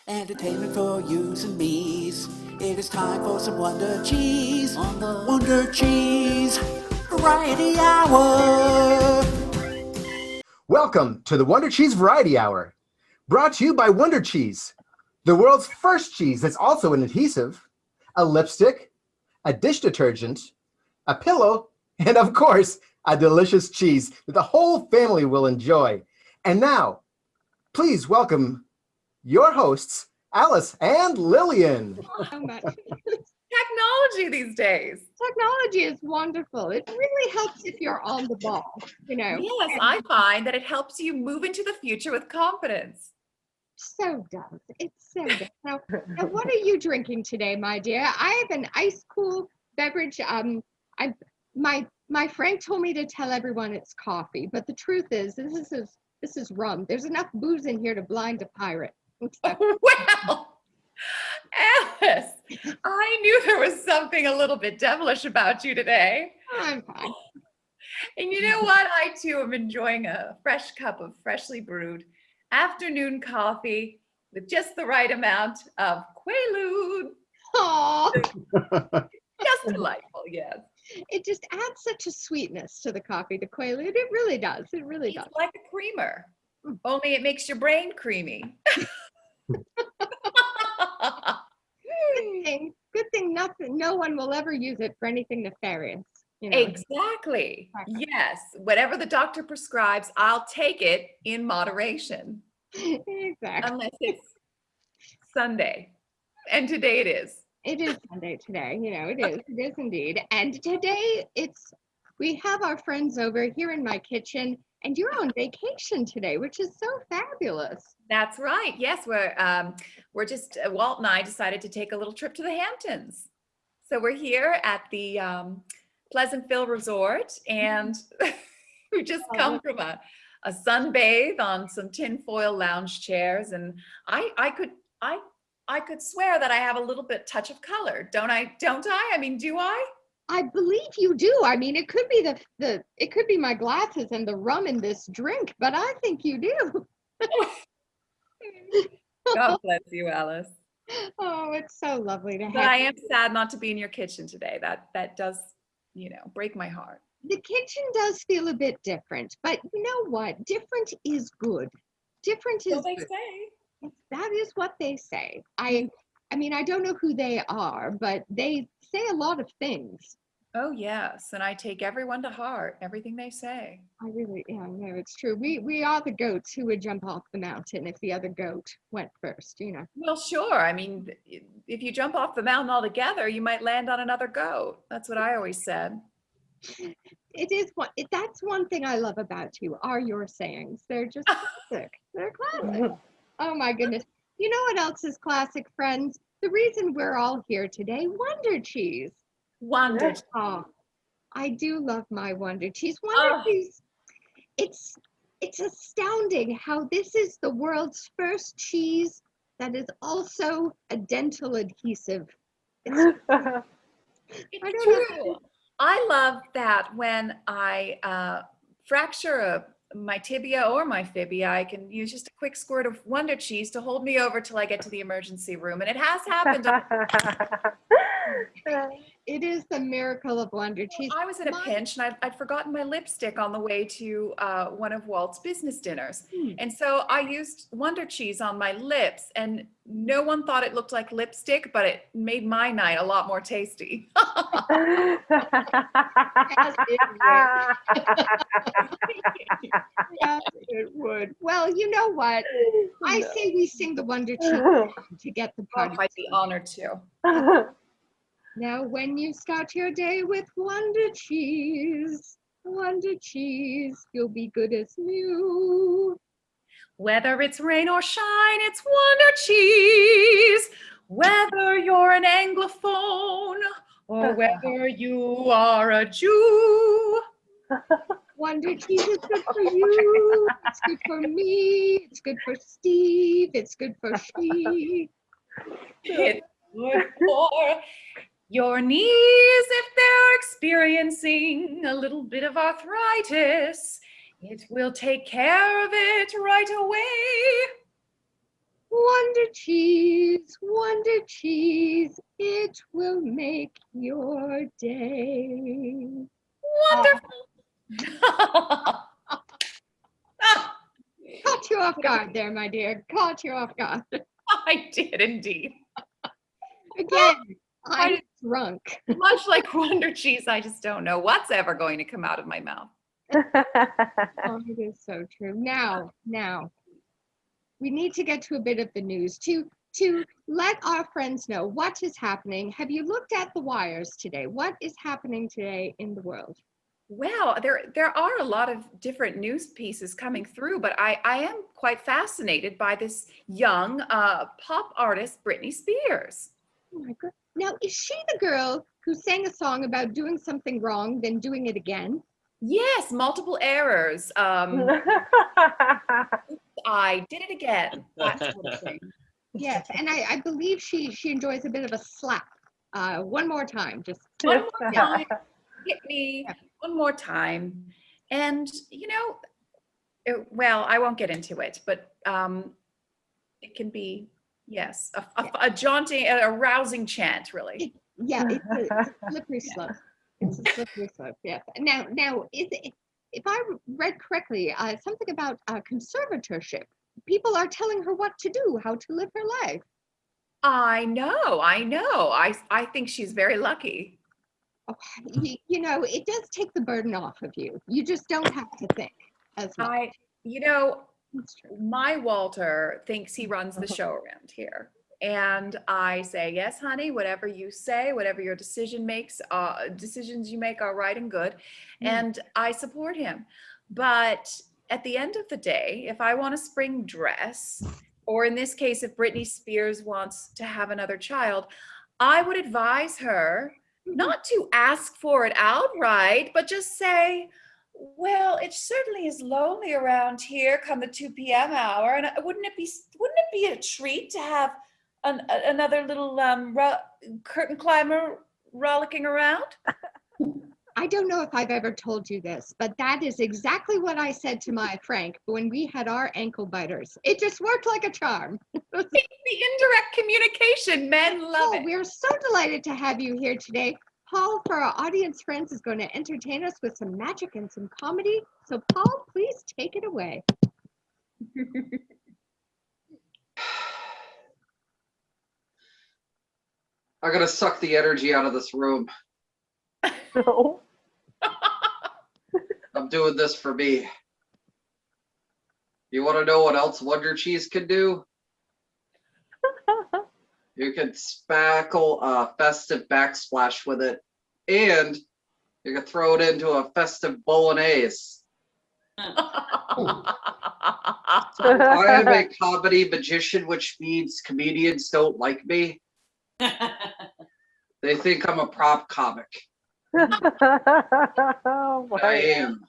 Entertainment for yous and me's. It is time for some Wonder Cheese on the Wonder Cheese Variety Hour. Welcome to the Wonder Cheese Variety Hour, brought to you by Wonder Cheese, the world's first cheese that's also an adhesive, a lipstick, a dish detergent, a pillow, and of course, a delicious cheese that the whole family will enjoy. And now, please welcome your hosts, Alice and Lillian. So much. Technology these days. Technology is wonderful. It really helps if you're on the ball, you know. Yes, I find that it helps you move into the future with confidence. So does. It so does. Now, what are you drinking today, my dear? I have an ice cool beverage. My Frank told me to tell everyone it's coffee, but the truth is this is rum. There's enough booze in here to blind a pirate. Well, Alice, I knew there was something a little bit devilish about you today. I'm fine. And you know what? I too am enjoying a fresh cup of freshly brewed afternoon coffee with just the right amount of Quaalude. Oh, Just delightful, yes. it just adds such a sweetness to the coffee, the Quaalude. It really does. It really does. It's like a creamer, only it makes your brain creamy. Good thing no one will ever use it for anything nefarious. You know? Exactly. Yes. Whatever the doctor prescribes, I'll take it in moderation. Exactly. Unless it's Sunday. And today it is. It is Sunday today. You know, it is. It is indeed. And today we have our friends over here in my kitchen, and you're on vacation today, which is so fabulous. That's right. Yes, we're just Walt and I decided to take a little trip to the Hamptons. So we're here at the Pleasantville Resort, and we just come from a sunbathe on some tinfoil lounge chairs, and I could swear that I have a little bit touch of color, don't I? I mean, do I? I believe you do. I mean, it could be it could be my glasses and the rum in this drink, but I think you do. God bless you, Alice. Oh, it's so lovely to have But I you. am sad not to be in your kitchen today. That does, break my heart. The kitchen does feel a bit different, but you know what? Different is good. Different is So they good. say. That is what they say. I mean, I don't know who they are, but they say a lot of things. Oh yes, and I take everyone to heart, everything they say. Yeah, no, it's true. We are the goats who would jump off the mountain if the other goat went first, you know. Well, sure. I mean, if you jump off the mountain altogether, you might land on another goat. That's what I always said. That's one thing I love about you, are your sayings. They're just classic. They're classic. Oh my goodness. You know what else is classic, friends? The reason we're all here today, Wonder Cheese. Wonder. Oh, I do love my Wonder Cheese. Wonder Cheese. It's astounding how this is the world's first cheese that is also a dental adhesive. It's I don't know. true. I love that when I fracture my tibia or my fibia, I can use just a quick squirt of Wonder Cheese to hold me over till I get to the emergency room. And it has happened. It is the miracle of Wonder Cheese. I was in a pinch and I'd forgotten my lipstick on the way to one of Walt's business dinners. And so I used Wonder Cheese on my lips, and no one thought it looked like lipstick, but it made my night a lot more tasty. Yes, it would. Well, you know what? I say we sing the Wonder Cheese to get the party. I'd be honored to. Now, when you start your day with Wonder Cheese, you'll be good as new. Whether it's rain or shine, it's Wonder Cheese. Whether you're an Anglophone or whether you are a Jew. Wonder Cheese is good for you. It's good for me. It's good for Steve. It's good for she. It's good for your knees if they're experiencing a little bit of arthritis. It will take care of it right away. Wonder Cheese, it will make your day. Wonderful. Caught you off guard there, my dear. Caught you off guard. I did indeed. Again, I'm drunk. Much like Wonder Cheese, I just don't know what's ever going to come out of my mouth. Oh, it is so true. Now, we need to get to a bit of the news to let our friends know what is happening. Have you looked at the wires today? What is happening today in the world? Well, there are a lot of different news pieces coming through, but I am quite fascinated by this young pop artist, Britney Spears. Oh my God. Now, is she the girl who sang a song about doing something wrong, then doing it again? Yes, multiple errors. I did it again. That sort of thing. Yes, and I believe she enjoys a bit of a slap. One more time, just One more time. Hit me one more time. And, you know, well, I won't get into it, but it can be, yes, a jaunting, a rousing chant, really. It's a slippery slope. It's a slippery slope, yes. Now, is it, if I read correctly, something about conservatorship. People are telling her what to do, how to live her life. I know. I think she's very lucky. Oh, you know, it does take the burden off of you. You just don't have to think as much. That's true. My Walter thinks he runs the show around here. And I say, yes, honey, whatever you say, whatever your decisions you make are right and good. And I support him. But at the end of the day, if I want a spring dress, or in this case, if Britney Spears wants to have another child, I would advise her not to ask for it outright, but just say, well, it certainly is lonely around here come the 2 p.m. hour. And wouldn't it be a treat to have another little curtain climber rollicking around? I don't know if I've ever told you this, but that is exactly what I said to my Frank when we had our ankle biters. It just worked like a charm. It's the indirect communication. Men love it. We're so delighted to have you here today. Paul, for our audience friends, is going to entertain us with some magic and some comedy. So Paul, please take it away. I gotta suck the energy out of this room. No. I'm doing this for me. You want to know what else Wonder Cheese can do? You can spackle a festive backsplash with it, and you can throw it into a festive bolognese. So I am a comedy magician, which means comedians don't like me. They think I'm a prop comic. Oh, I am.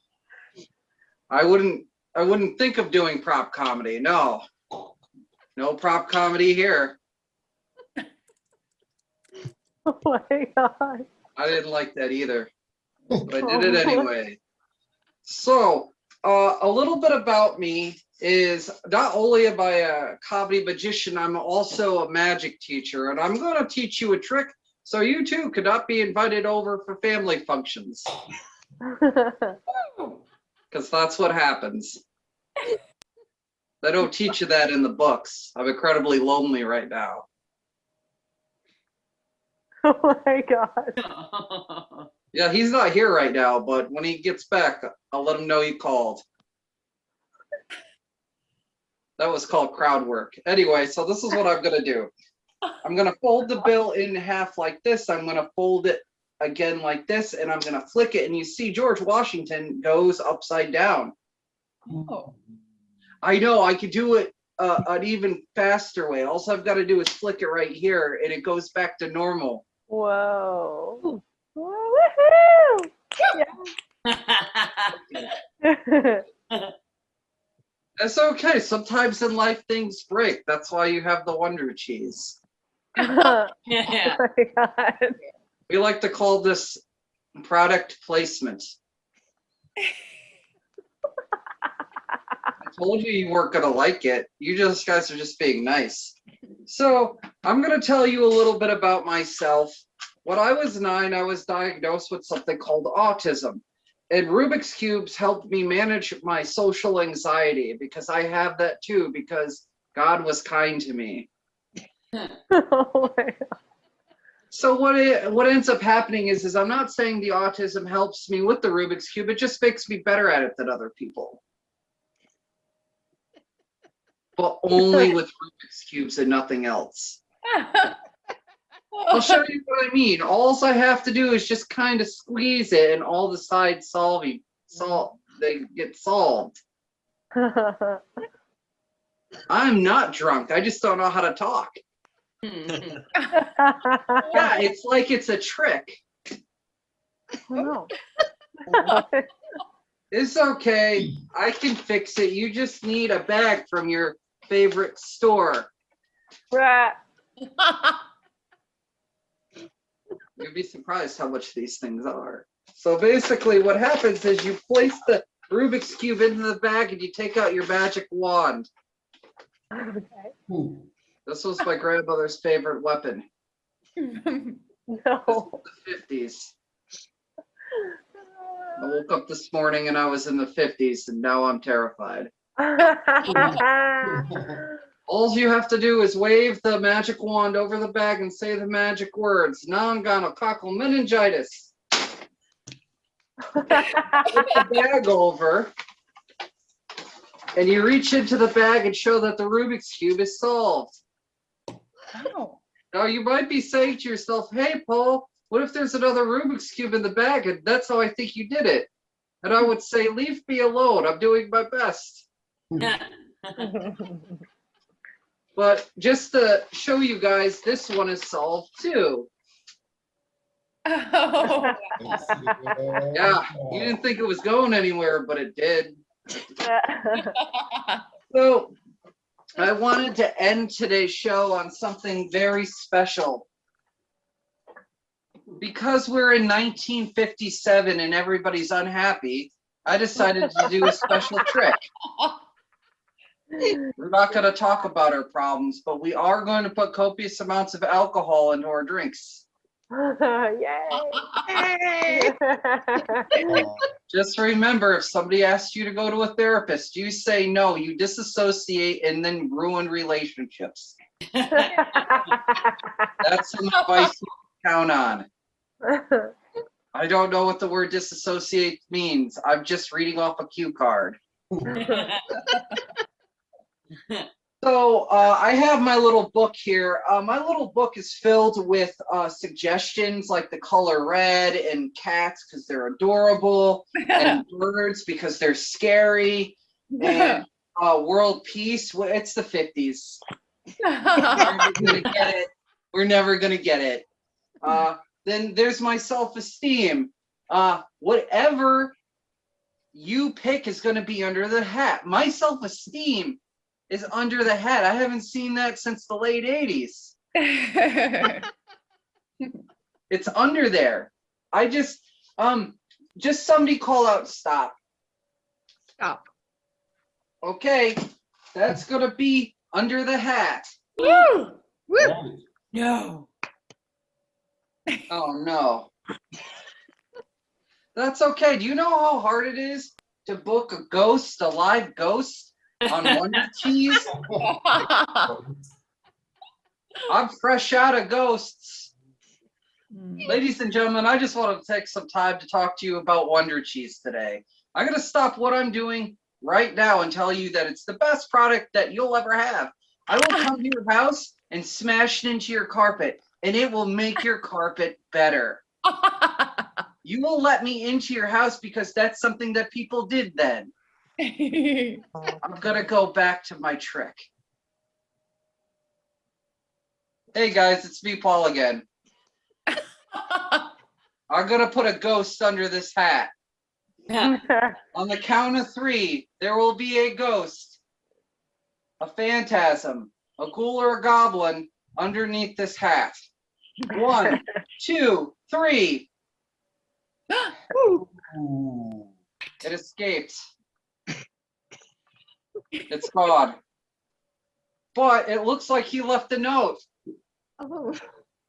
I wouldn't think of doing prop comedy. No prop comedy here. oh my God. I didn't like that either, but I did it anyway. So a little bit about me is not only am I a comedy magician, I'm also a magic teacher, and I'm going to teach you a trick so you too could not be invited over for family functions. Because that's what happens. They don't teach you that in the books. I'm incredibly lonely right now. Oh my God. Yeah, he's not here right now, but when he gets back, I'll let him know you called. That was called crowd work. Anyway, so this is what I'm going to do. I'm going to fold the bill in half like this. I'm going to fold it again like this, and I'm going to flick it, and you see George Washington goes upside down. Oh. I know, I could do it an even faster way. All I've got to do is flick it right here, and it goes back to normal. Whoa. Woohoo! Yeah. That's okay. Sometimes in life things break. That's why you have the Wonder Cheese. Oh Yeah. my God. We like to call this product placement. Told you weren't gonna like it. You just guys are just being nice. So I'm gonna tell you a little bit about myself. When I was 9, I was diagnosed with something called autism. And Rubik's Cubes helped me manage my social anxiety because I have that too, because God was kind to me. Oh my God. So what ends up happening is I'm not saying the autism helps me with the Rubik's Cube, it just makes me better at it than other people. But only with Rubik's Cubes and nothing else. I'll show you what I mean. All I have to do is just kind of squeeze it and all the sides they get solved. I'm not drunk. I just don't know how to talk. Yeah, it's like it's a trick. No. It's okay. I can fix it. You just need a bag from your favorite store. Right. You'd be surprised how much these things are. So basically what happens is you place the Rubik's Cube into the bag and you take out your magic wand. Okay. This was my grandmother's favorite weapon. No. The 50s. I woke up this morning and I was in the 50s and now I'm terrified. All you have to do is wave the magic wand over the bag and say the magic words, non-gonococcal meningitis. Flip the bag over and you reach into the bag and show that the Rubik's Cube is solved. Oh. Now you might be saying to yourself, hey Paul, what if there's another Rubik's Cube in the bag and that's how I think you did it? And I would say, leave me alone, I'm doing my best. But just to show you guys, this one is solved too. Oh. Yeah, you didn't think it was going anywhere, but it did. So I wanted to end today's show on something very special. Because we're in 1957 and everybody's unhappy, I decided to do a special trick. We're not going to talk about our problems, but we are going to put copious amounts of alcohol into our drinks. Yay! Just remember, if somebody asks you to go to a therapist, you say no, you disassociate and then ruin relationships. That's some advice you can count on. I don't know what the word disassociate means. I'm just reading off a cue card. So I have my little book here. My little book is filled with suggestions like the color red and cats because they're adorable and birds because they're scary and world peace. Well, it's the 50s. We're never gonna get it. Then there's my self-esteem. Whatever you pick is going to be under the hat. My self-esteem is under the hat. I haven't seen that since the late 80s. It's under there. I just somebody call out stop. Stop. Okay, that's going to be under the hat. Woo! No. Oh no. That's okay. Do you know how hard it is to book a live ghost on Wonder Cheese? I'm fresh out of ghosts. Ladies and gentlemen, I just want to take some time to talk to you about Wonder Cheese today. I'm going to stop what I'm doing right now and tell you that it's the best product that you'll ever have. I will come to your house and smash it into your carpet, and it will make your carpet better. You will let me into your house because that's something that people did then. I'm going to go back to my trick. Hey guys, it's me, Paul, again. I'm going to put a ghost under this hat. On the count of 3, there will be a ghost, a phantasm, a ghoul or a goblin underneath this hat. 1, 2, 3. It escaped. It's gone. But it looks like he left a note. Oh.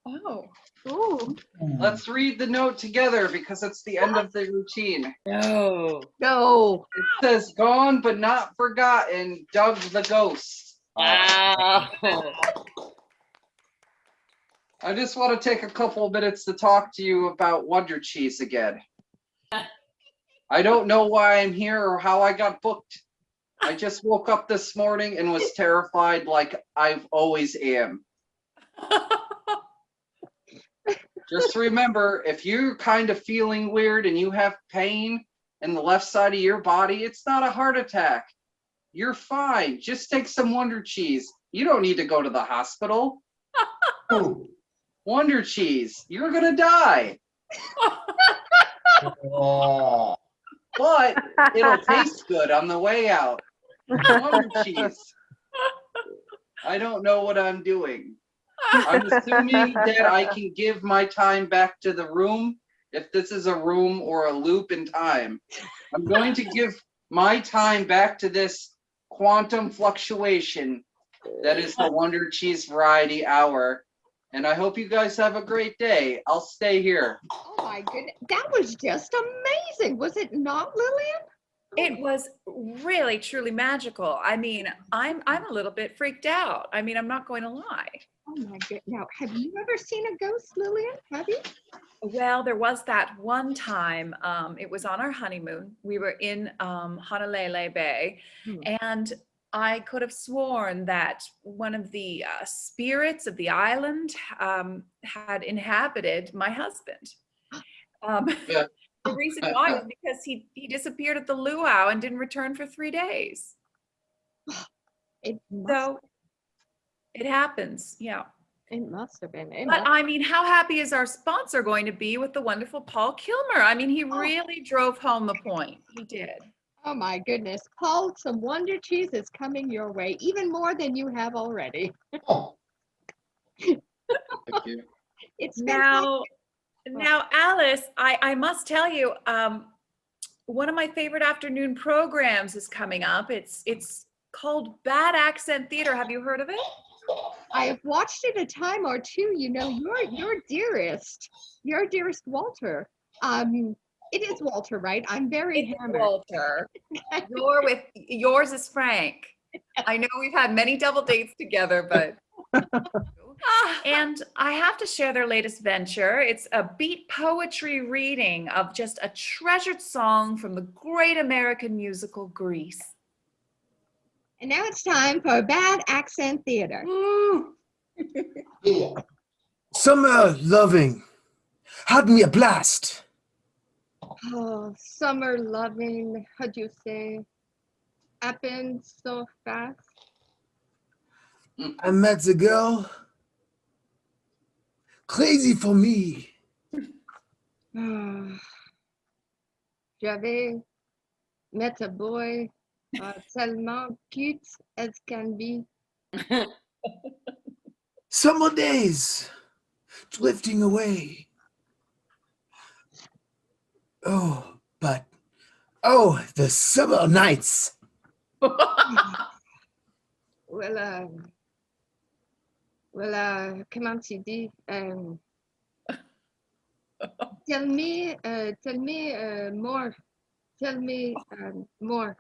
Oh. Ooh. Let's read the note together because it's the end of the routine. No. No. It says, "Gone but not forgotten, Doug the Ghost." Wow. I just want to take a couple of minutes to talk to you about Wonder Cheese again. I don't know why I'm here or how I got booked. I just woke up this morning and was terrified like I've always am. Just remember, if you're kind of feeling weird and you have pain in the left side of your body, it's not a heart attack. You're fine. Just take some Wonder Cheese. You don't need to go to the hospital. Wonder Cheese, you're gonna die. Oh. But it'll taste good on the way out. Wonder Cheese. I don't know what I'm doing. I'm assuming that I can give my time back to the room, if this is a room or a loop in time. I'm going to give my time back to this quantum fluctuation that is the Wonder Cheese Variety Hour. And I hope you guys have a great day. I'll stay here. Oh my goodness. That was just amazing. Was it not, Lillian? It was really, truly magical. I mean, I'm a little bit freaked out. I mean, I'm not going to lie. Oh my goodness. Now, have you ever seen a ghost, Lillian? Have you? Well, there was that one time, it was on our honeymoon. We were in Honolulu Bay, and I could have sworn that one of the spirits of the island had inhabited my husband. Yeah. The reason why was because he disappeared at the luau and didn't return for 3 days. It must, So it happens, yeah. it must have been. It But must- I mean, how happy is our sponsor going to be with the wonderful Paul Kilmer? I mean, he really drove home the point. He did. Oh my goodness. Paul, some Wonder Cheese is coming your way, even more than you have already. Oh. Thank you. It's fantastic. Now, Alice, I must tell you, one of my favorite afternoon programs is coming up. It's called Bad Accent Theater. Have you heard of it? I have watched it a time or two. You know, your dearest Walter. It is Walter, right? I'm very It's hammered. Walter. Yours is Frank. I know we've had many double dates together, but. And I have to share their latest venture. It's a beat poetry reading of just a treasured song from the great American musical Grease. And now it's time for Bad Accent Theater. Summer loving had me a blast. Oh, summer loving, how do you say? Happened so fast. I met a girl crazy for me. J'avais met a boy tellement cute as can be. Summer days drifting away. Oh, the summer nights. Comment tu dis? Tell me more. Tell me more.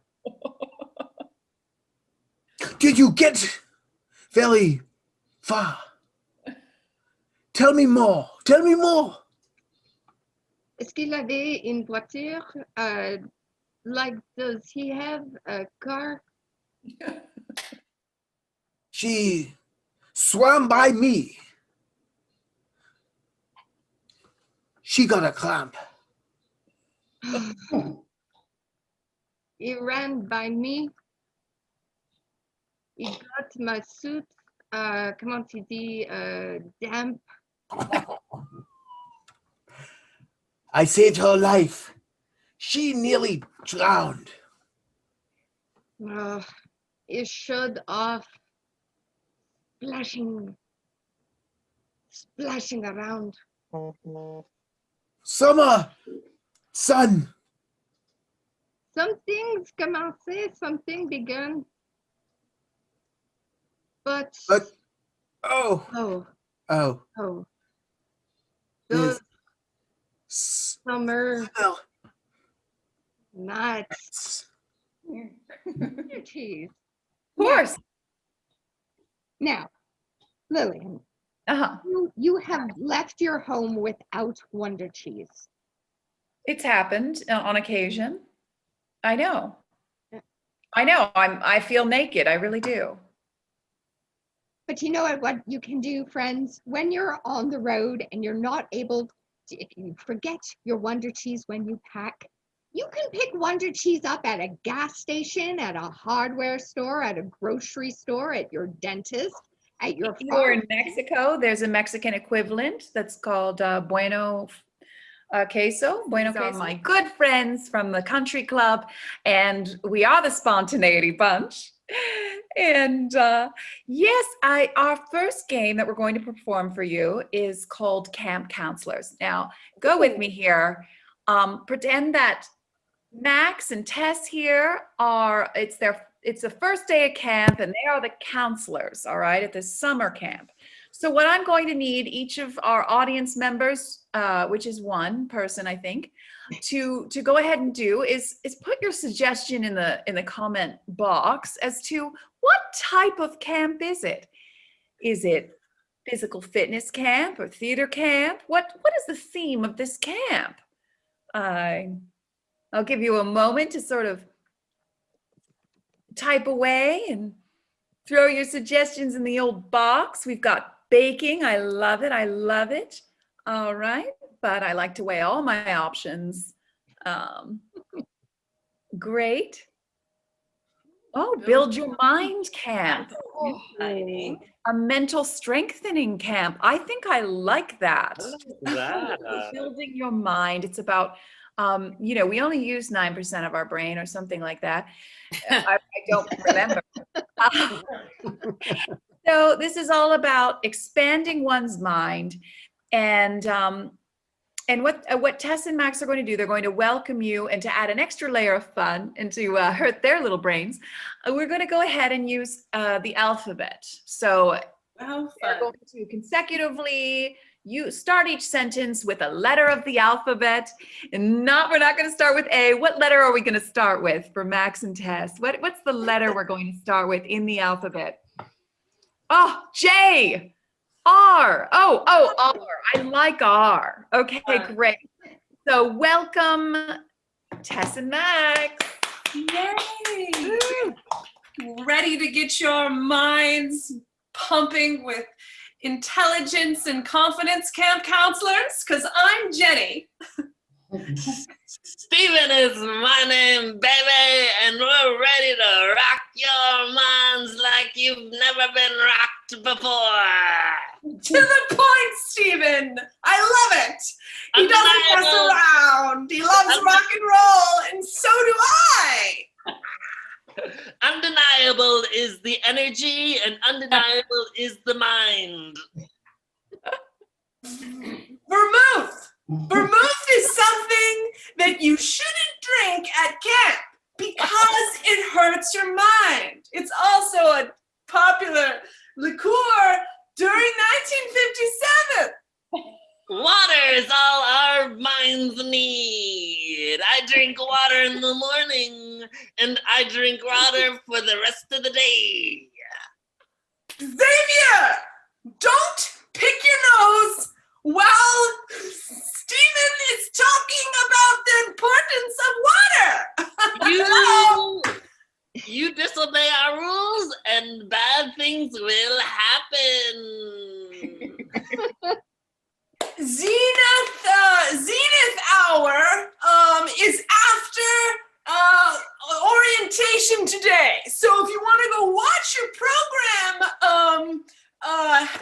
Did you get very far? Tell me more. Tell me more. Est-ce qu'il avait une voiture? Like, does he have a car? She swam by me. She got a cramp. He ran by me. He got my suit. Comment tu dis? Damp. I saved her life. She nearly drowned. He showed off, splashing around. Summer, sun. Something's commencé, something begun. But oh, oh, oh, oh, there's those summer smell. nights. Wonder cheese. Of course. Now, Lillian, Uh-huh. you have left your home without Wonder Cheese. It's happened on occasion. I know. I know. I feel naked. I really do. But you know what you can do, friends? When you're on the road and you're not able to, if you forget your Wonder Cheese when you pack, you can pick Wonder Cheese up at a gas station, at a hardware store, at a grocery store, at your dentist, at your You're in farm. Mexico. There's a Mexican equivalent that's called Bueno Queso. These are my good friends from the country club, and we are the Spontaneity bunch. And yes, our first game that we're going to perform for you is called Camp Counselors. Now, go with me here. Pretend that Max and Tess here it's the first day of camp, and they are the counselors, all right, at this summer camp. So what I'm going to need each of our audience members, which is one person, I think, to go ahead and do is put your suggestion in the comment box as to what type of camp is it? Is it physical fitness camp or theater camp? What is the theme of this camp? I'll give you a moment to sort of type away and throw your suggestions in the old box. We've got baking. I love it. I love it. All right. But I like to weigh all my options. Great. Oh, build your mind camp. Exciting. A mental strengthening camp. I think I like that. Building your mind. It's about, we only use 9% of our brain or something like that. I don't remember. So this is all about expanding one's mind, and what Tess and Max are going to do, they're going to welcome you, and to add an extra layer of fun and to hurt their little brains, we're going to go ahead and use the alphabet. So they're going to consecutively start each sentence with a letter of the alphabet, and we're not going to start with A. What letter are we going to start with for Max and Tess? What's the letter we're going to start with in the alphabet? Oh, J. R. Oh, R. I like R. Okay, great. So welcome, Tess and Max. Yay! Ready to get your minds pumping with intelligence and confidence, camp counselors? Because I'm Jenny. Steven is my name, baby, and we're ready to rock your minds like you've never been rocked before. To the point, Steven. I love it. He doesn't mess around. He loves rock and roll, and so do I. Undeniable is the energy, and undeniable is the mind. Vermouth. Vermouth is something that you shouldn't drink at camp because it hurts your mind. It's also a popular liqueur during 1957. Water is all our minds need. I drink water in the morning, and I drink water for the rest of the day. Xavier, don't pick your nose while Stephen is talking about the importance of water. You disobey our rules, and bad things will happen. Zenith hour is after orientation today. So if you want to go watch your program,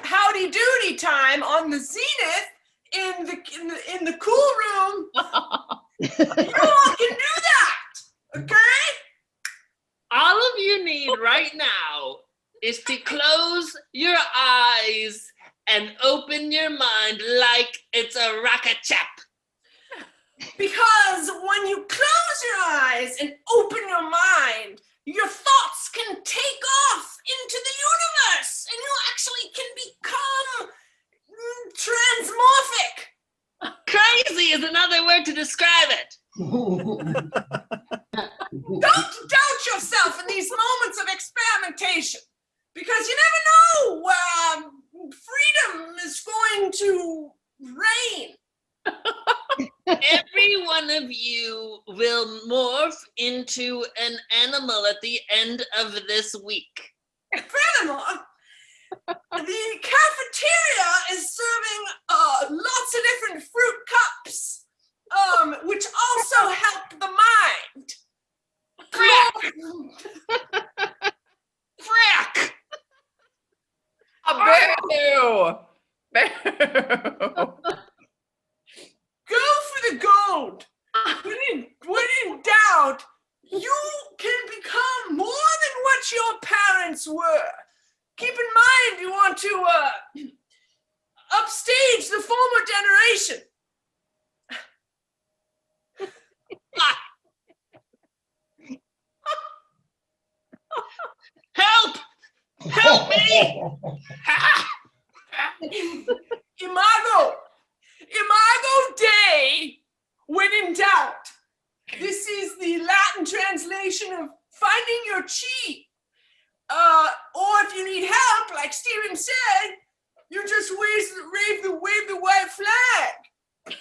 Howdy Doody time on the Zenith in the cool room, you all can do that. Okay? All of you need right now is to close your eyes and open your mind like it's a rocket chap. Because when you close your eyes and open your mind, your thoughts can take off into the universe and you actually can become transmorphic. Crazy is another word to describe it. Don't doubt yourself in these moments of experimentation, because you never know where freedom is going to reign. Every one of you will morph into an animal at the end of this week. Furthermore, the cafeteria is serving lots of different fruit cups, which also help the mind. Frack! Frack! A boo! Boo! Go for the gold. When in doubt, you can become more than what your parents were. Keep in mind, you want to upstage the former generation. Help! Help me! Imago Dei, when in doubt. This is the Latin translation of finding your chi. Or if you need help, like Steven said, you just wave the white flag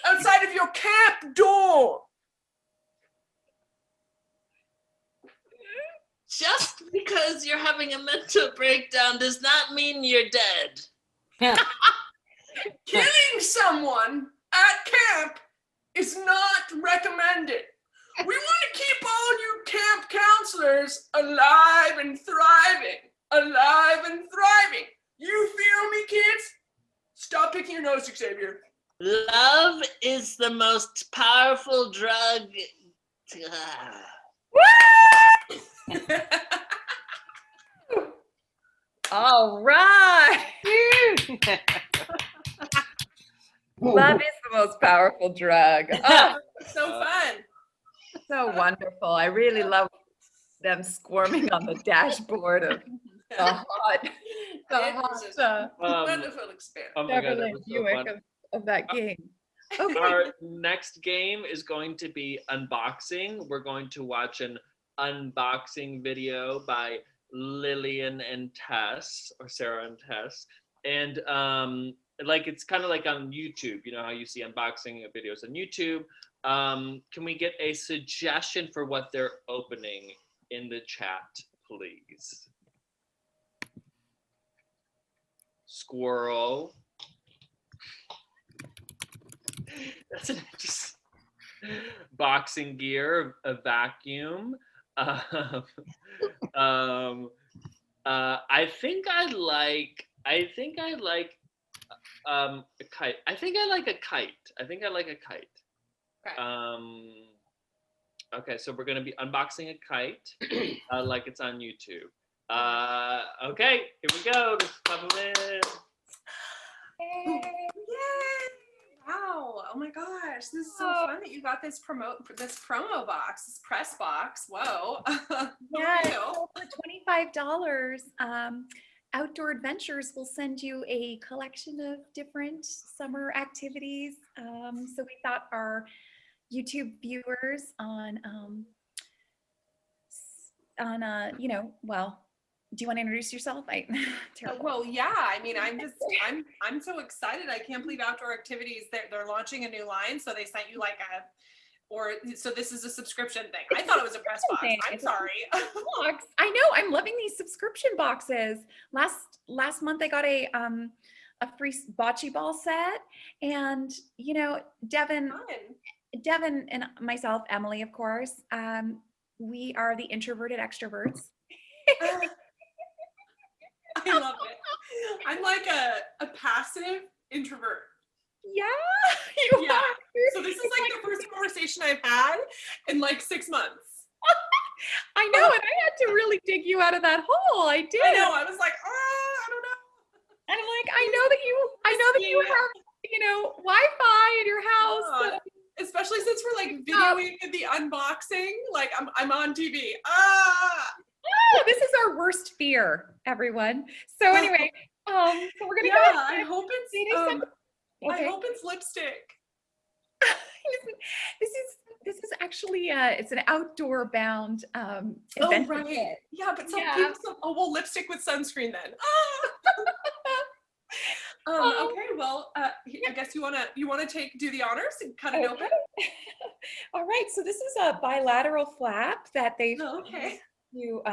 outside of your camp door. Just because you're having a mental breakdown does not mean you're dead. Killing someone at camp is not recommended. We want to keep all you camp counselors alive and thriving. Alive and thriving. You feel me, kids? Stop picking your nose, Xavier. Love is the most powerful drug. All right. Love is the most powerful drug. Oh, So fun. so wonderful. I really love them squirming on the dashboard of the hot Wonderful experience. Oh my God, that Beverly was so Buick fun. of that game. Okay. Our next game is going to be unboxing. We're going to watch an unboxing video by Lillian and Tess, or Sarah and Tess. And like it's kind of like on YouTube, you know how you see unboxing videos on YouTube. Can we get a suggestion for what they're opening in the chat, please? Squirrel. That's an interesting boxing gear, a vacuum. I think I like a kite. I think I like a kite. Okay. Okay, so we're gonna be unboxing a kite, like it's on YouTube. Okay, here we go. Let's pop them in. Yay! Wow! Oh my gosh, this is so fun that you got this promo box, this press box. Whoa! Yeah, so for $25, Outdoor Adventures will send you a collection of different summer activities. So we thought our YouTube viewers on do you want to introduce yourself? Terrible. Well, yeah. I mean, I'm so excited. I can't believe Outdoor Activities. They're launching a new line, so they sent you like so this is a subscription thing. I thought it was a press box. I'm sorry. Box. I know. I'm loving these subscription boxes. Last month I got a free bocce ball set, and Devin and myself, Emily, of course, we are the introverted extroverts. I love it. I'm like a passive introvert. Yeah, you Yeah. are. So this is like the first conversation I've had in like 6 months. I know, and I had to really dig you out of that hole. I did. I know. I was like, I don't know. And I'm like, I know that you have, Wi-Fi in your house. Especially since we're like videoing the unboxing. Like I'm on TV. Oh, this is our worst fear, everyone. So anyway, so we're gonna go. I hope it's I hope it's lipstick. This is actually it's an outdoor bound Oh event. right. Yeah, but some Yeah. people well, lipstick with sunscreen then. Okay, well, I guess you wanna do the honors and cut it open. All right, so this is a bilateral flap that they've okay. You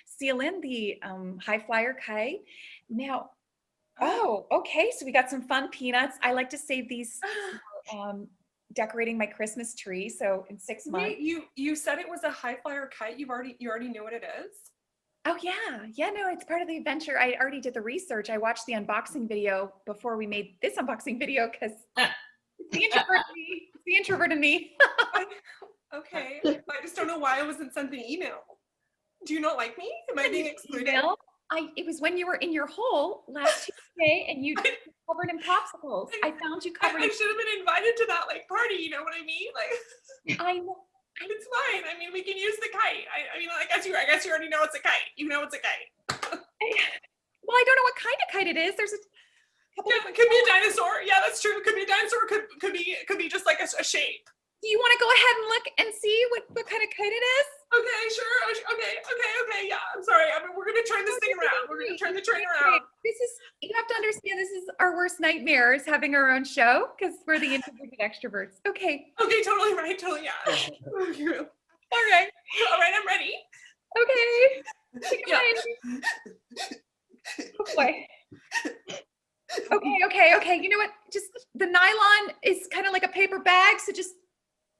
seal in the high flyer kite. Now, okay, so we got some fun peanuts. I like to save these for, decorating my Christmas tree. So in 6 months. Wait, you said it was a high flyer kite. You already knew what it is? Oh yeah, no, it's part of the adventure. I already did the research. I watched the unboxing video before we made this unboxing video because the introvert in me. Okay, I just don't know why I wasn't sent the email. Do you not like me? Am I being excluded? Email? It was when you were in your hole last Tuesday and you covered in popsicles. I found you covered. I should have been invited to that party. You know what I mean? I know. It's fine. I mean, we can use the kite. I guess you already know it's a kite. You know it's a kite. Well, I don't know what kind of kite it is. There's a couple. Yeah, it could be a dinosaur. Yeah, that's true. It could be a dinosaur. Could be just like a shape. Do you want to go ahead and look and see what kind of kite it is? Okay, sure. Okay. Yeah, I'm sorry. I mean, we're gonna turn this thing around. We're gonna turn the train around. You have to understand, this is our worst nightmare, is having our own show because we're the introverted extroverts. Okay. Okay, totally right. Totally, yeah. All right, I'm ready. Okay. Yeah. Oh boy. Okay. You know what? Just the nylon is kind of like a paper bag, so just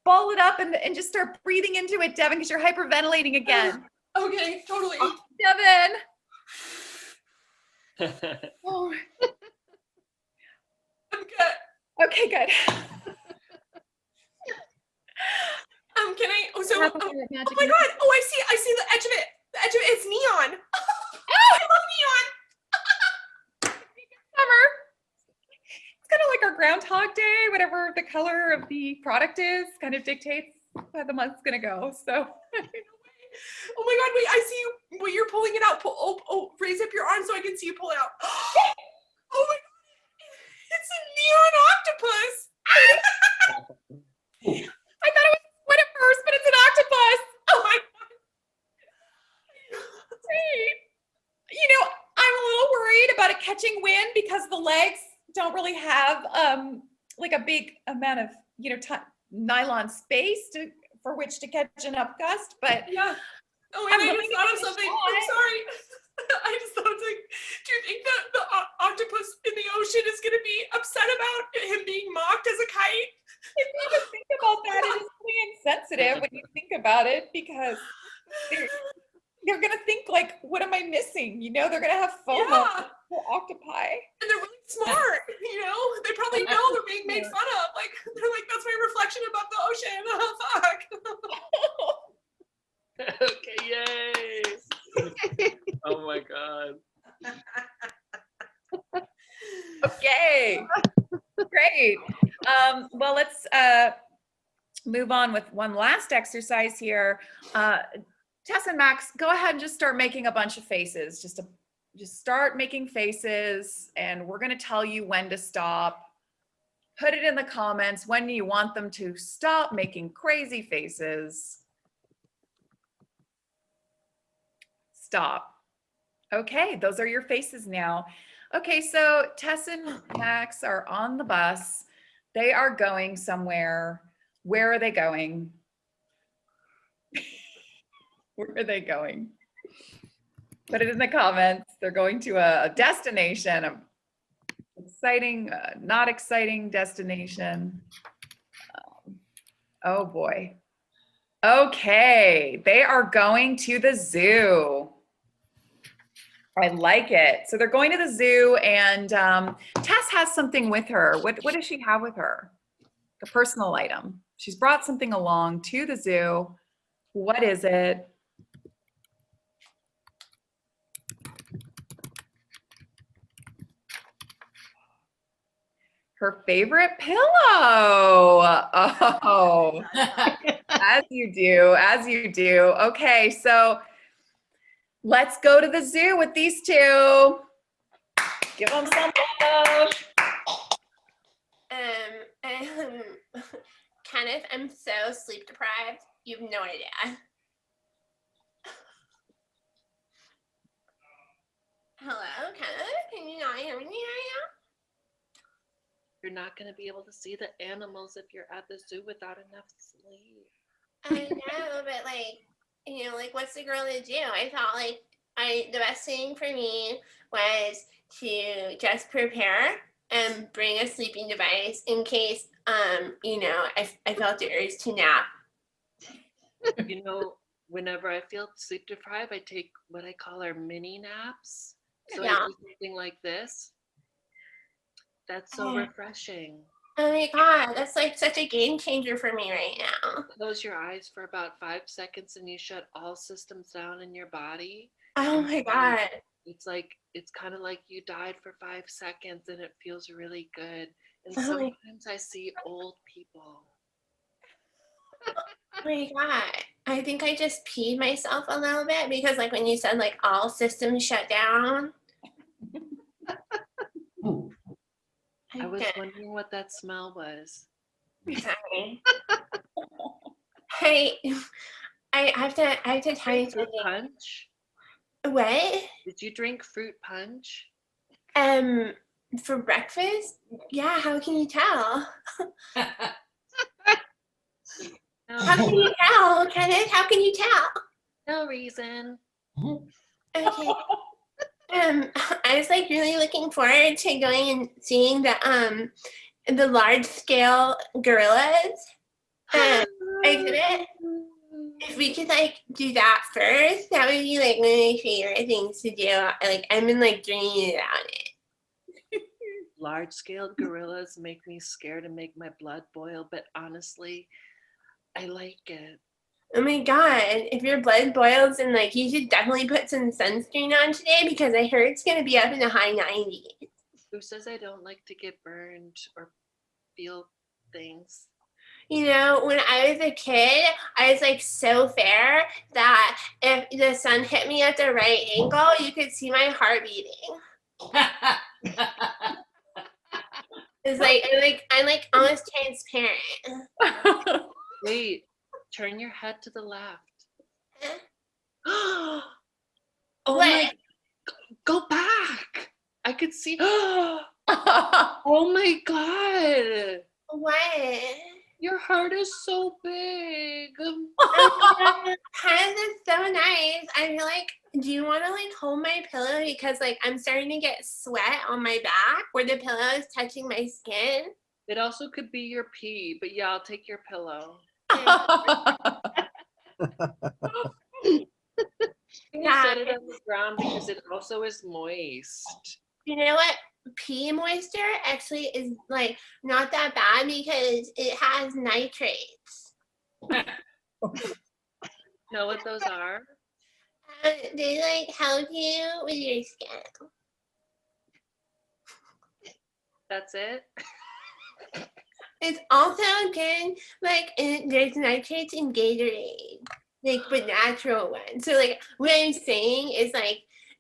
ball it up and just start breathing into it, Devin, because you're hyperventilating again. Okay, totally. Devin. Oh. I'm good. Okay, good. Can I? Oh my God! Oh, I see the edge of it. The edge of it. It's neon. Oh, I love neon. Summer. It's kind of like our Groundhog Day. Whatever the color of the product is, kind of dictates how the month's gonna go. So. Oh my God! Wait, I see you. Wait, you're pulling it out. Raise up your arm so I can see you pull it out. Oh my God! It's a neon octopus. I thought it was a squid at first, but it's an octopus. Oh my God! Great. You know, I'm a little worried about it catching wind because the legs don't really have like a big amount of nylon space for which to catch enough gust. But yeah. Oh, and I just thought of something. I'm sorry. I just thought of something. Do you think that the octopus in the ocean is going to be upset about him being mocked as a kite? If you even think about that, it is pretty insensitive when you think about it because they're going to think like, what am I missing? You know, they're going to have FOMO for octopi. And they're really smart, you know? They probably know they're being made fun of. Like, they're like, that's my reflection above the ocean. Oh, fuck. Okay, yay! Oh my God. Okay, great. Well, let's move on with one last exercise here. Tess and Max, go ahead and just start making a bunch of faces. Just start making faces, and we're gonna tell you when to stop. Put it in the comments when you want them to stop making crazy faces. Stop. Okay, those are your faces now. Okay, so Tess and Max are on the bus. They are going somewhere. Where are they going? Where are they going? Put it in the comments. They're going to a destination, a exciting, not exciting destination. Oh boy. Okay, they are going to the zoo. I like it. So they're going to the zoo, and Tess has something with her. What does she have with her? A personal item. She's brought something along to the zoo. What is it? Her favorite pillow. Oh, as you do, as you do. Okay, so Let's go to the zoo with these two. Give them some love. Kenneth, I'm so sleep deprived. You have no idea. Hello, Kenneth? Can you not hear me right now? You're not going to be able to see the animals if you're at the zoo without enough sleep. I know, but what's the girl to do? I thought the best thing for me was to just prepare and bring a sleeping device in case, I felt the urge to nap. Whenever I feel sleep deprived, I take what I call our mini naps. So Yeah. I do something like this. That's so refreshing. Oh my God, that's such a game changer for me right now. Close your eyes for about 5 seconds and you shut all systems down in your body. Oh my God. It's kind of like you died for 5 seconds and it feels really good. And Oh sometimes I see old people. Oh my God. I think I just peed myself a little bit because when you said all systems shut down. I was wondering what that smell was. Sorry. Hey, I have to tell you Fruit something. punch? What? Did you drink fruit punch? For breakfast? Yeah, how can you tell? How can you tell, Kenneth? How can you tell? No reason. Okay. I was really looking forward to going and seeing the large scale gorillas exhibit. If we could do that first, that would be one of my favorite things to do. I've been dreaming about it. Large scale gorillas make me scared and make my blood boil, but honestly, I like it. Oh my God, if your blood boils, then you should definitely put some sunscreen on today because I heard it's gonna be up in the high 90s. Who says I don't like to get burned or feel things? When I was a kid, I was so fair that if the sun hit me at the right angle, you could see my heart beating. It's I'm almost transparent. Wait, turn your head to the left. Huh? Oh my, go back. I could see. Oh my God. What? Your heart is so big. Hers is so nice. I feel do you want to hold my pillow because I'm starting to get sweat on my back where the pillow is touching my skin? It also could be your pee, but yeah, I'll take your pillow. Yeah. Set it on the ground because it also is moist. You know what? Pee moisture actually is not that bad because it has nitrates. Know what those are? They help you with your skin. That's it? It's also good, there's nitrates in Gatorade, but natural ones. So, what I'm saying is,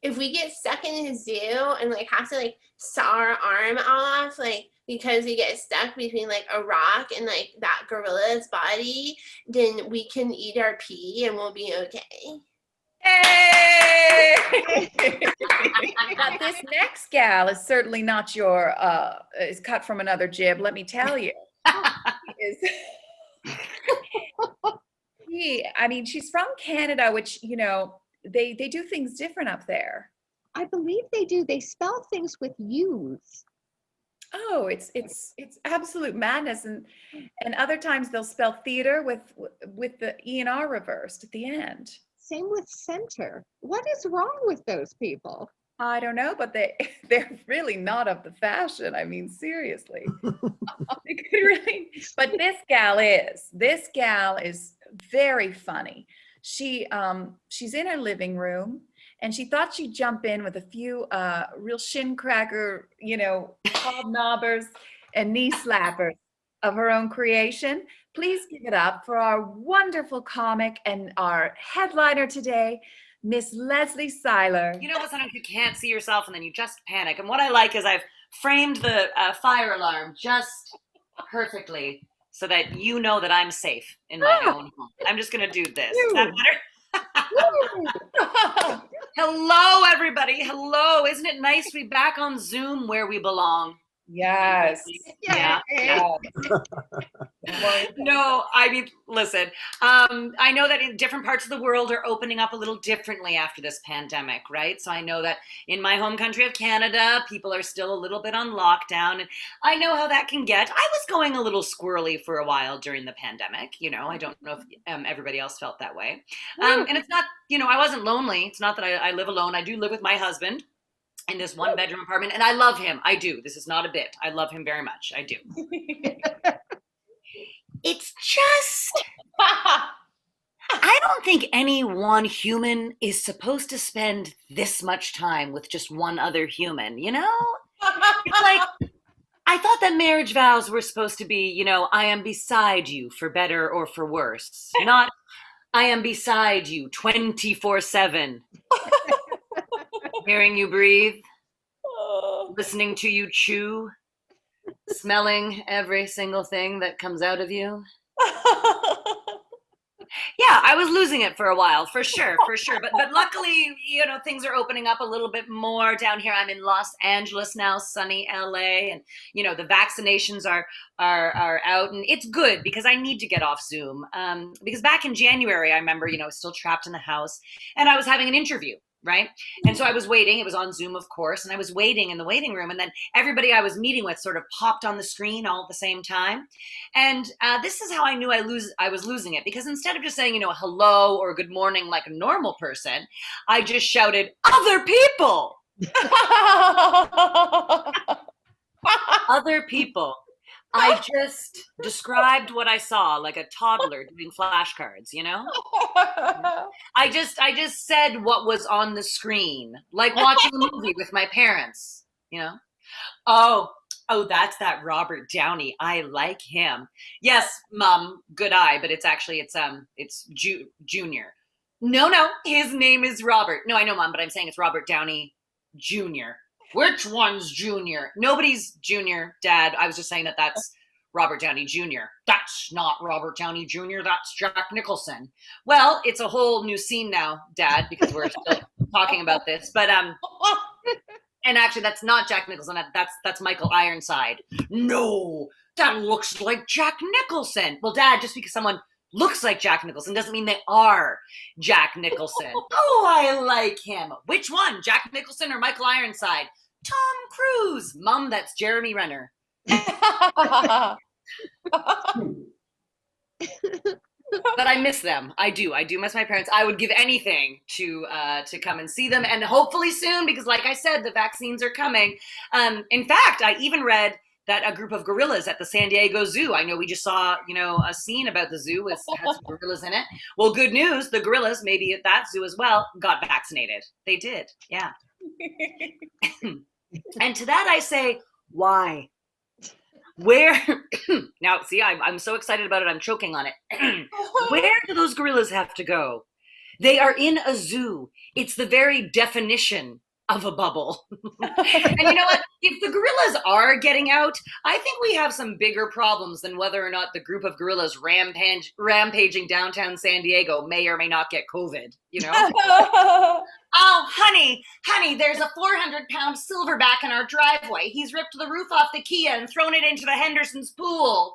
if we get stuck in a zoo and, have to, saw our arm off, because we get stuck between, a rock and, that gorilla's body, then we can eat our pee and we'll be okay. Hey! Now, this next gal is certainly not your, is cut from another jib, let me tell you. She's from Canada, which, they do things different up there. I believe they do. They spell things with U's. Oh, it's absolute madness, and other times they'll spell theater with the E and R reversed at the end. Same with center. What is wrong with those people? I don't know, but they're really not of the fashion. Seriously. They could really, but this gal is very funny. She's in her living room and she thought she'd jump in with a few real shin cracker, hobnobbers and knee slappers of her own creation. Please give it up for our wonderful comic and our headliner today, Miss Lesley Seiler. You know what, sometimes you can't see yourself and then you just panic. And what I like is I've framed the fire alarm just perfectly so that you know that I'm safe in my own home. I'm just going to do this. Is that better? Hello, everybody. Hello. Isn't it nice to be back on Zoom where we belong? Yes. Yeah. No, I mean, listen, I know that in different parts of the world are opening up a little differently after this pandemic, right? So I know that in my home country of Canada, people are still a little bit on lockdown, and I know how that can get. I was going a little squirrely for a while during the pandemic, you know, I don't know if everybody else felt that way. And it's not, you know, I wasn't lonely. It's not that I live alone. I do live with my husband in this one bedroom apartment, and I love him. I do. This is not a bit. I love him very much. I do. It's just, I don't think any one human is supposed to spend this much time with just one other human, you know? It's like, I thought that marriage vows were supposed to be, you know, I am beside you for better or for worse, not I am beside you 24/7. Hearing you breathe, listening to you chew, smelling every single thing that comes out of you. Yeah, I was losing it for a while, for sure. But luckily, you know, things are opening up a little bit more down here. I'm in Los Angeles now, sunny LA, and you know the vaccinations are out, and it's good because I need to get off Zoom. Because back in January, I remember, you know, I was still trapped in the house, and I was having an interview. Right. And so I was waiting. It was on Zoom, of course. And I was waiting in the waiting room. And then everybody I was meeting with sort of popped on the screen all at the same time. And this is how I knew I was losing it. Because instead of just saying, you know, hello or good morning like a normal person, I just shouted, other people. Other people. I just described what I saw like a toddler doing flashcards, you know? I just said what was on the screen, like watching a movie with my parents, you know? Oh, that's that Robert Downey. I like him. Yes, Mom, good eye, but it's Junior. No, his name is Robert. No, I know, Mom, but I'm saying it's Robert Downey Jr. Which one's Junior? Nobody's Junior, Dad. I was just saying that's Robert Downey Jr. That's not Robert Downey Jr. That's Jack Nicholson. Well, it's a whole new scene now, Dad, because we're still talking about this. But and actually, that's not Jack Nicholson. That's Michael Ironside. No, that looks like Jack Nicholson. Well, Dad, just because someone looks like Jack Nicholson doesn't mean they are Jack Nicholson. Oh, I like him. Which one, Jack Nicholson or Michael Ironside? Tom Cruise. Mom, that's Jeremy Renner. But I miss them. I do miss my parents. I would give anything to come and see them, and hopefully soon, because like I said, the vaccines are coming. In fact, I even read that a group of gorillas at the San Diego Zoo, I know we just saw, you know, a scene about the zoo had some gorillas in it. Well, good news, the gorillas, maybe at that zoo as well, got vaccinated. They did, yeah. And to that I say, why? Where, now see, I'm so excited about it, I'm choking on it. Where do those gorillas have to go? They are in a zoo. It's the very definition of a bubble. And you know what? If the gorillas are getting out, I think we have some bigger problems than whether or not the group of gorillas rampaging downtown San Diego may or may not get COVID, you know? Oh, honey, there's a 400-pound silverback in our driveway. He's ripped the roof off the Kia and thrown it into the Henderson's pool.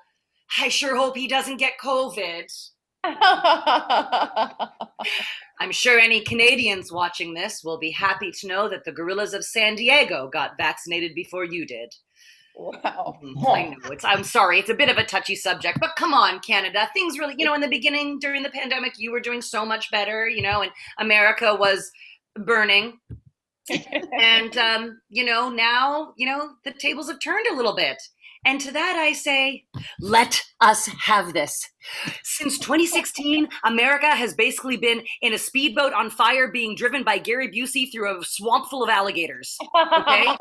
I sure hope he doesn't get COVID. I'm sure any Canadians watching this will be happy to know that the gorillas of San Diego got vaccinated before you did. Wow. I know, I'm sorry, it's a bit of a touchy subject, but come on, Canada. Things really, you know, in the beginning, during the pandemic, you were doing so much better, you know, and America was burning. And, you know, now, you know, the tables have turned a little bit. And to that I say, let us have this. Since 2016, America has basically been in a speedboat on fire being driven by Gary Busey through a swamp full of alligators, okay?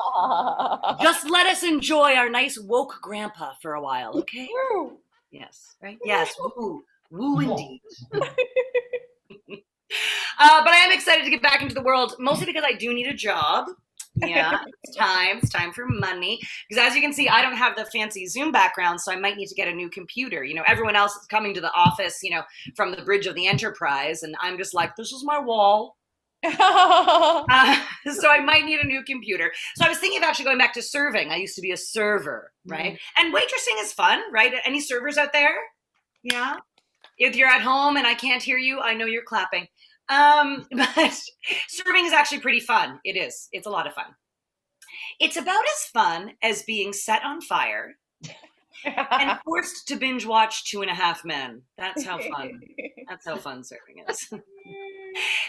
Just let us enjoy our nice woke grandpa for a while, okay? Yes, right? Yes, woo indeed. But I am excited to get back into the world, mostly because I do need a job. Yeah, it's time for money. Because as you can see, I don't have the fancy Zoom background, so I might need to get a new computer. You know, everyone else is coming to the office, you know, from the bridge of the Enterprise, and I'm just like, this is my wall. So I might need a new computer. So I was thinking of actually going back to serving. I used to be a server, right? And waitressing is fun, right? Any servers out there? Yeah. If you're at home and I can't hear you, I know you're clapping. But serving is actually pretty fun. It is. It's a lot of fun. It's about as fun as being set on fire and forced to binge watch 2.5 Men. That's how fun. That's how fun serving is.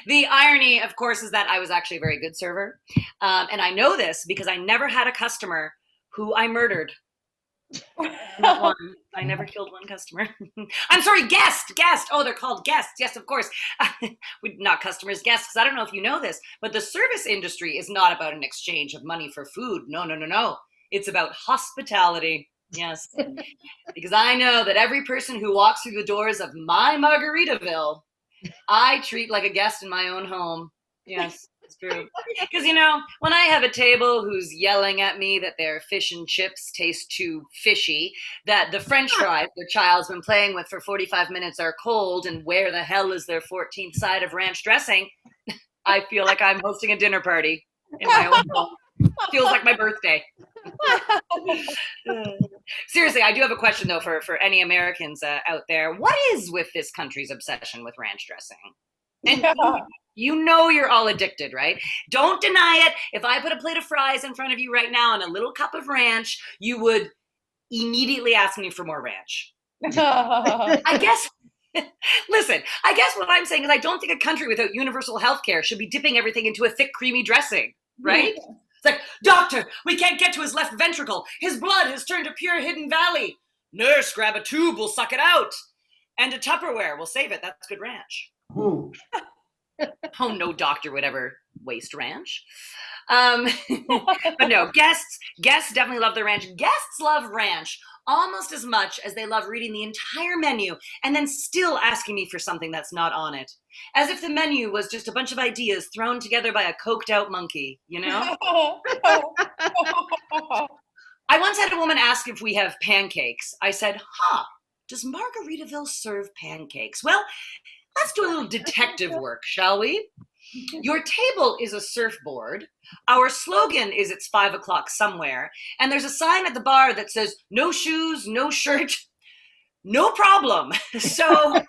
The irony, of course, is that I was actually a very good server. And I know this because I never had a customer who I murdered. Not one. I never killed one customer. I'm sorry, guest. Oh, they're called guests. Yes, of course. Not customers, guests. Because I don't know if you know this, but the service industry is not about an exchange of money for food. No. It's about hospitality. Yes. Because I know that every person who walks through the doors of my Margaritaville, I treat like a guest in my own home. Yes. It's true. Because, you know, when I have a table who's yelling at me that their fish and chips taste too fishy, that the French fries their child's been playing with for 45 minutes are cold, and where the hell is their 14th side of ranch dressing, I feel like I'm hosting a dinner party in my own home. Feels like my birthday. Seriously, I do have a question, though, for any Americans out there. What is with this country's obsession with ranch dressing? And you know you're all addicted, right? Don't deny it. If I put a plate of fries in front of you right now and a little cup of ranch, you would immediately ask me for more ranch. I guess, listen, I guess what I'm saying is I don't think a country without universal health care should be dipping everything into a thick, creamy dressing, right? It's like, doctor, we can't get to his left ventricle. His blood has turned to pure Hidden Valley. Nurse, grab a tube, we'll suck it out. And a Tupperware, we'll save it. That's good ranch. Oh, no doctor would ever waste ranch. But no, guests definitely love their ranch. Guests love ranch almost as much as they love reading the entire menu and then still asking me for something that's not on it. As if the menu was just a bunch of ideas thrown together by a coked out monkey, you know? I once had a woman ask if we have pancakes. I said, does Margaritaville serve pancakes? Well, let's do a little detective work, shall we? Your table is a surfboard. Our slogan is it's 5 o'clock somewhere. And there's a sign at the bar that says, no shoes, no shirt, no problem. So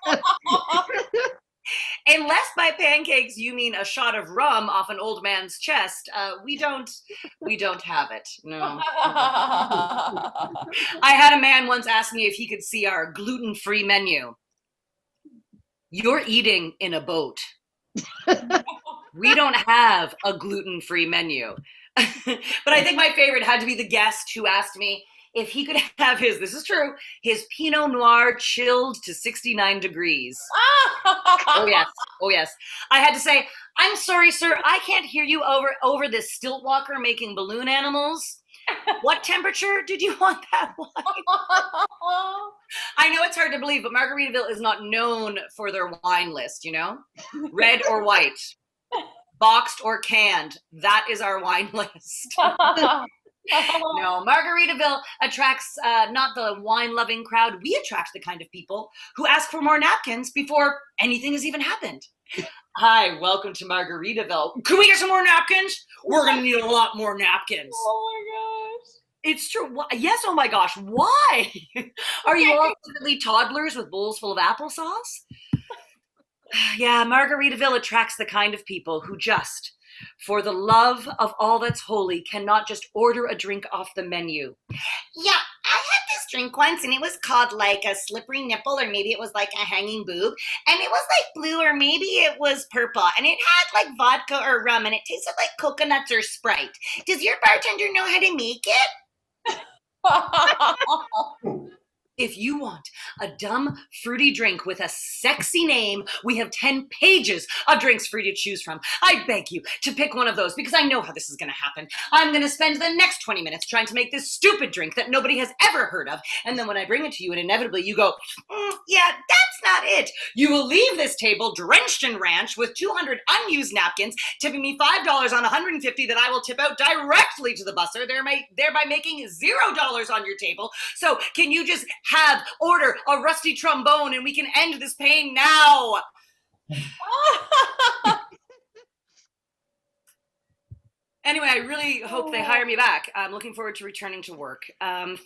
unless by pancakes you mean a shot of rum off an old man's chest, we don't have it. No. I had a man once ask me if he could see our gluten-free menu. You're eating in a boat. We don't have a gluten-free menu. But I think my favorite had to be the guest who asked me if he could have this is true, his Pinot Noir chilled to 69 degrees. Oh yes. I had to say, I'm sorry, sir, I can't hear you over this stilt walker making balloon animals. What temperature did you want that wine? I know it's hard to believe, but Margaritaville is not known for their wine list, you know? Red or white, boxed or canned. That is our wine list. No, Margaritaville attracts not the wine-loving crowd. We attract the kind of people who ask for more napkins before anything has even happened. Hi, welcome to Margaritaville. Can we get some more napkins? We're going to need a lot more napkins. Oh my gosh. It's true. Yes, oh my gosh. Why? Are you all secretly toddlers with bowls full of applesauce? Yeah, Margaritaville attracts the kind of people who just, for the love of all that's holy, cannot just order a drink off the menu. Yeah, I had this drink once and it was called like a slippery nipple, or maybe it was like a hanging boob, and it was like blue, or maybe it was purple, and it had like vodka or rum, and it tasted like coconuts or Sprite. Does your bartender know how to make it? If you want a dumb, fruity drink with a sexy name. We have 10 pages of drinks for you to choose from. I beg you to pick one of those because I know how this is going to happen. I'm going to spend the next 20 minutes trying to make this stupid drink that nobody has ever heard of. And then when I bring it to you and inevitably you go, yeah, that's not it. You will leave this table drenched in ranch with 200 unused napkins, tipping me $5 on 150 that I will tip out directly to the busser, thereby making $0 on your table. So can you just order a rusty trombone and we can end this pain now? Anyway, I really hope they hire me back. I'm looking forward to returning to work.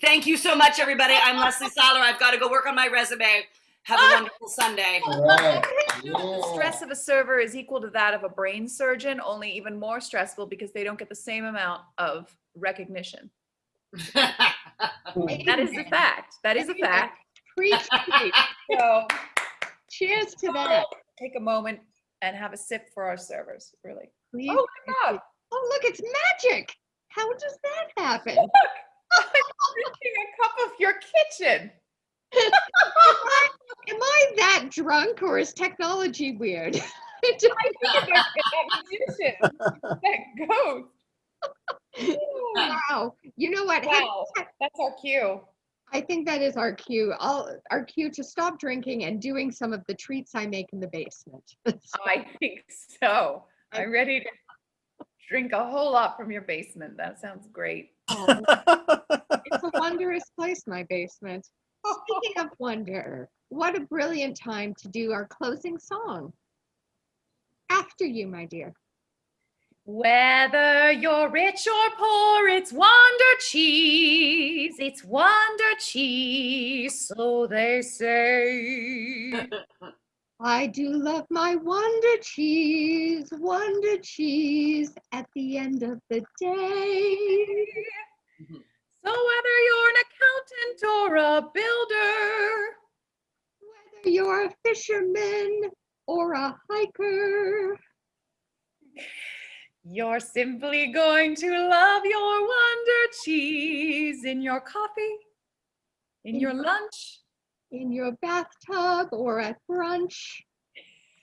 Thank you so much, everybody. I'm Lesley Seiler. I've got to go work on my resume. Have a wonderful Sunday. All right. The stress of a server is equal to that of a brain surgeon, only even more stressful because they don't get the same amount of recognition. That is a fact. That is a fact. Preach, preach. So Cheers to that. take a moment and have a sip for our servers, really. Please. Oh my God. Oh, look, it's magic. How does that happen? Look, I'm drinking a cup of your kitchen. Am I that drunk or is technology weird? I think it's that ghost. Wow. You know what? Wow, that's our cue. I think that is our cue. Our cue to stop drinking and doing some of the treats I make in the basement. I think so. I'm ready to drink a whole lot from your basement. That sounds great. It's a wondrous place, my basement. Speaking of wonder, what a brilliant time to do our closing song. After you, my dear. Whether you're rich or poor, it's Wonder Cheese. It's Wonder Cheese, so they say. I do love my Wonder Cheese at the end of the day. So whether you're an accountant or a builder, whether you're a fisherman or a hiker, you're simply going to love your Wonder Cheese in your coffee, in your lunch, in your bathtub or at brunch.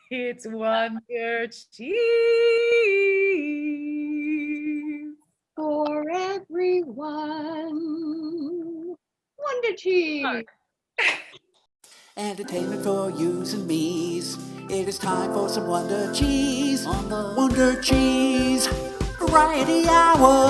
It's Wonder Cheese. For everyone. Wonder Cheese. Entertainment for yous and me's. It is time for some Wonder Cheese on the Wonder Cheese Variety Hour.